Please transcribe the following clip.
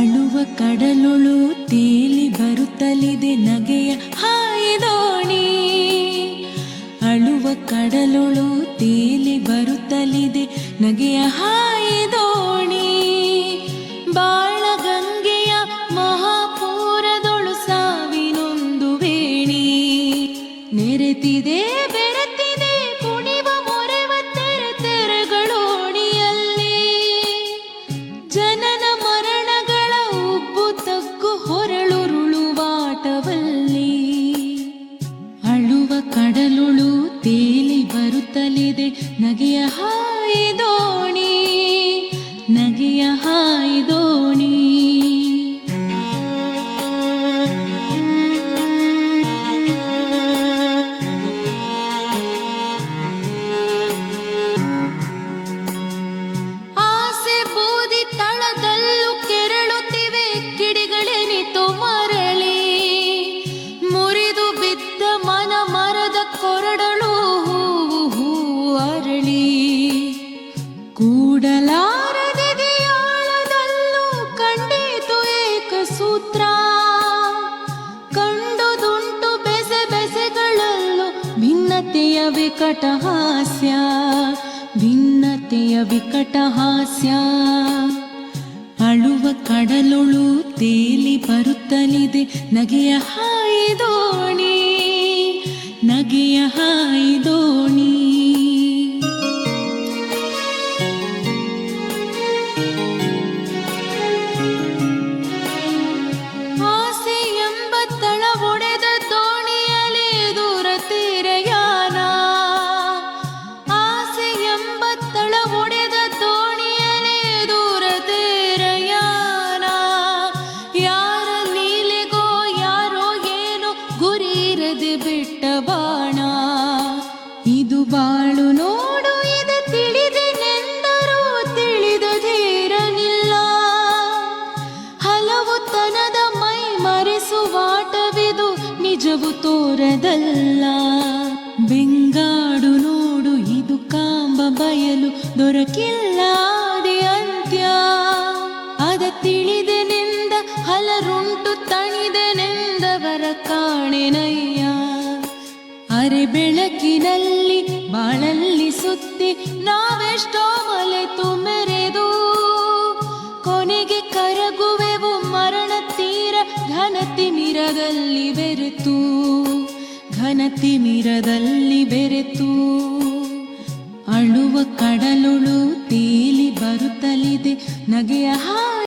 ಅಳುವ ಕಡಲೊಳು ತೇಲಿ ಬರುತ್ತಲಿದೆ ನಗೆಯ ಹಾಯಿದೋಣಿ. ಅಳುವ ಕಡಲೊಳು ತೇಲಿ ಬರುತ್ತಲಿದೆ ನಗೆಯ ಹಾಯಿದೋಣಿ. ಬಾಳ ಗಂಗೆಯ ಮಹಾಪೂರದೊಳು ಸಾವಿನೊಂದು ವೇಣಿ. ನೆರೆತಿದೆ ಬೆರೆತಿದೆ ಕುಣಿವ ಮೊರೆವ ತೆರೆ ತೆರೆಗಳೋಣಿಯಲ್ಲಿ. ಜನನ ಮರಣಗಳ ಉಬ್ಬು ತಗ್ಗು ಹೊರಳುರುಳುವಾಟವಲ್ಲಿ. ಅಳುವ ಕಡಲುಳು ತೇಲಿ ಬರುತ್ತಲಿದೆ ನಗೆಯ ಹಾಯಿದೋಣಿ. ನಗೆಯ ಹಾಯಿದೋಣಿ. ಆಸೆ ಬೂದಿ ತಳದಲ್ಲೂ ಕೆರಳುತ್ತಿವೆ ಕಿಡಿಗಳೆನಿತು ಮರಳಿ. ಮುರಿದು ಬಿದ್ದ ಮನ ಮರದ ಕೊರಡಳು ಹೂವು ಅರಳಿ. ಕೂಡಲಾರದಿದೆಯಾಳದಲ್ಲೂ ಕಂಡೀತು ಏಕಸೂತ್ರ. ಕಂಡುದುಂಟು ಬೆಸೆ ಬೆಸೆಗಳಲ್ಲೂ ಭಿನ್ನತೆಯ ವಿಕಟ ಹಾಸ್ಯ. ಭಿನ್ನತೆಯ ವಿಕಟ ಹಾಸ್ಯ. ಅಳುವ ಕಡಲೊಳು ತೇಲಿ ಬರುತ್ತಲಿದೆ ನಗೆಯ ಹಾಯಿದೋಣಿ. ನಗೆಯ ಹಾಯಿದೋಣಿ. ಆಸೆ ಎಂಬ ತಳ ಒಡೆದ ದೋಣಿಯಲ್ಲಿ ದೂರ ತೀರಯಾನ. ಆಸೆ ಎಂಬ ತಳ ಒಡೆದ ದೋಣಿಯಲ್ಲಿ ದೂರ ತೀರಯಾನ. ಯಾರ ಲೀಲೆಗೋ ಯಾರೋ ಏನೋ ಗುರಿ ಇರದೆ ಬಿಟ್ಟ ಬಾಣ. ಇದು ಬಾಳು ನೋಡು ಇದು ತಿಳಿದೆನೆಂದರೂ ತಿಳಿದದೇರಲಿಲ್ಲ. ಹಲವು ತನದ ಮೈ ಮರೆಸುವಾಟವಿದು ನಿಜವು ತೋರದಲ್ಲ. ಬೆಂಗಾಡು ನೋಡು ಇದು ಕಾಂಬ ಬಯಲು ದೊರಕಿಲ್ಲಾದೆ ಅಂತ್ಯ. ಅದ ತಿಳಿದೆನೆಂದ ಹಲರುಂಟು ತಣಿದೆನೆಂದವರ ಕಾಣೆನಯ್ಯ. ಅರೆ ಬೆಳಕಿನಲ್ಲಿ ಬಾಳಲ್ಲಿ ಸುತ್ತಿ ನಾವೆಷ್ಟೋ ಮಲೆತು ಮೆರೆದು ಕೊನೆಗೆ ಕರಗುವೆವು ಮರಣ ತೀರ ಘನತಿಮಿರದಲ್ಲಿ ಬೆರೆತು. ಘನತಿಮಿರದಲ್ಲಿ ಬೆರೆತು. ಅಳುವ ಕಡಲುಳು ತೇಲಿ ಬರುತ್ತಲಿದೆ ನಗೆಯ